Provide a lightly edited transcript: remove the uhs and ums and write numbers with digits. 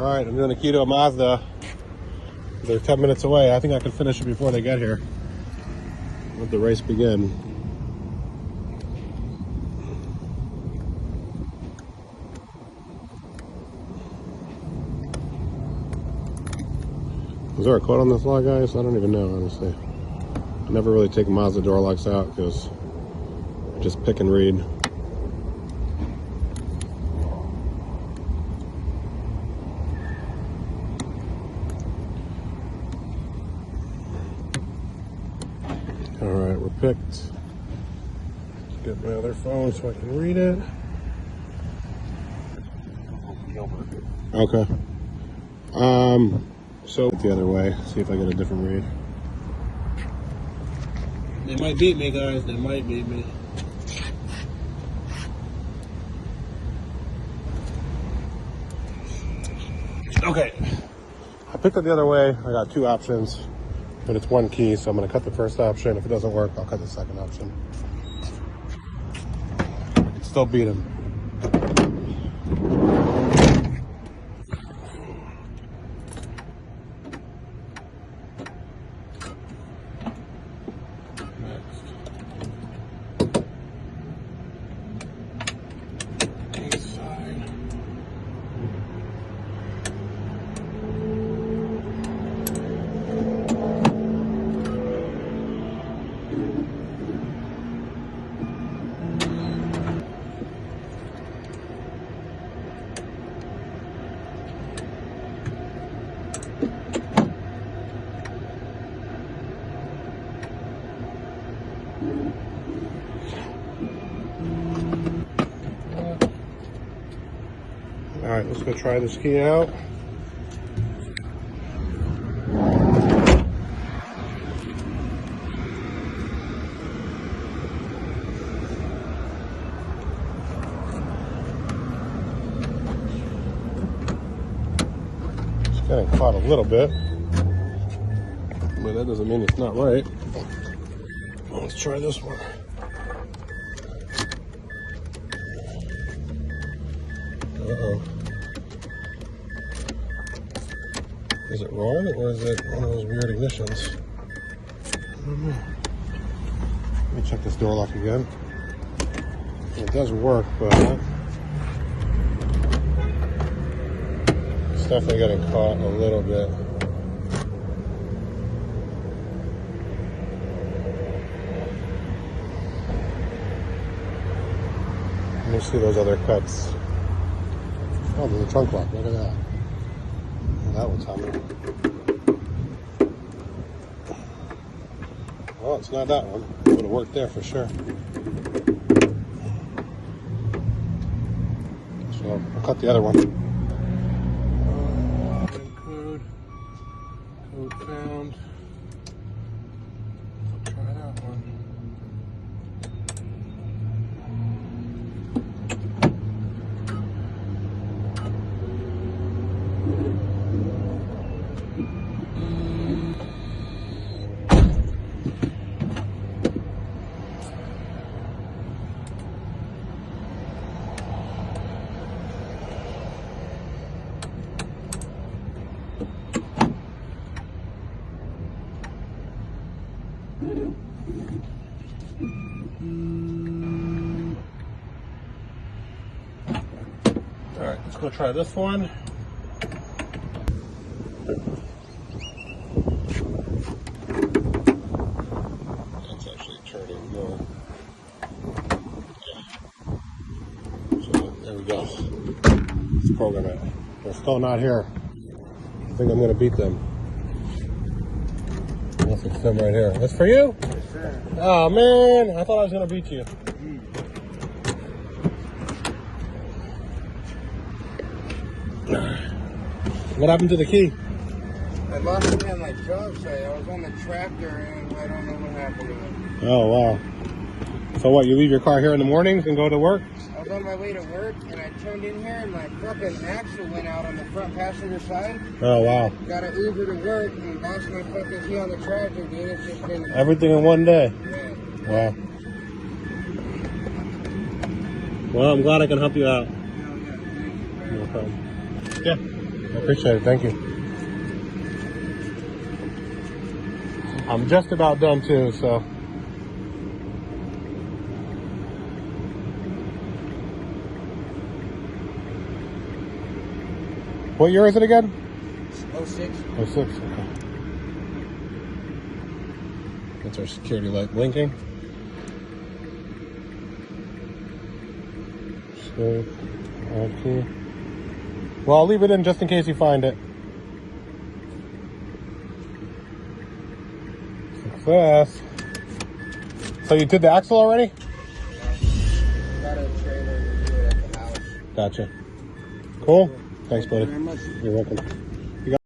Alright, I'm doing a key to a Mazda. They're 10 minutes away. I think I can finish it before they get here. Let the race begin. Is there a code on this lock, guys? I don't even know, honestly. I never really take Mazda door locks out because I just pick and read. Alright, we're picked. Get my other phone so I can read it. Okay. So the other way, see if I get a different read. They might beat me, guys. They might beat me. Okay. I picked it the other way. I got two options, but it's one key, so I'm going to cut the first option. If it doesn't work, I'll cut the second option. I can still beat him. All right, let's go try this key out. It's getting caught a little bit, but that doesn't mean it's not right. Let's try this one. Uh-oh. Is it wrong, or is it one of those weird ignitions? I don't know. Let me check this door lock again. It does work, but it's definitely getting caught a little bit. Let me see those other cuts. Oh, there's a trunk lock. Look at that. That one's humming. Well, it's not that one. It would have worked there for sure. So I'll cut the other one. Code found. I'll try that one. All right, let's go try this one. That's actually turning more. Yeah. So there we go. Let's program it. They're still not here. I think I'm going to beat them. Unless it's them right here. That's for you? Yes, sir. Oh man, I thought I was going to beat you. What happened to the key? I lost it on my job site. I was on the tractor and I don't know what happened to it. Oh, wow. So what, you leave your car here in the mornings and go to work? I was on my way to work and I turned in here and my fucking axle went out on the front passenger side. Oh, wow. Got an Uber to work and lost my fucking key on the tractor, dude. It's just been... Everything in one day? Yeah. Wow. Well, I'm glad I can help you out. No, yeah. No problem. Yeah. I appreciate it. Thank you. I'm just about done too, so. What year is it again? 06. 06, okay. That's our security light blinking. So, okay. Well, I'll leave it in just in case you find it. Success. So you did the axle already? Got a trailer to do it at the house. Gotcha. Cool. Thanks, buddy. Thank you very much. You're welcome.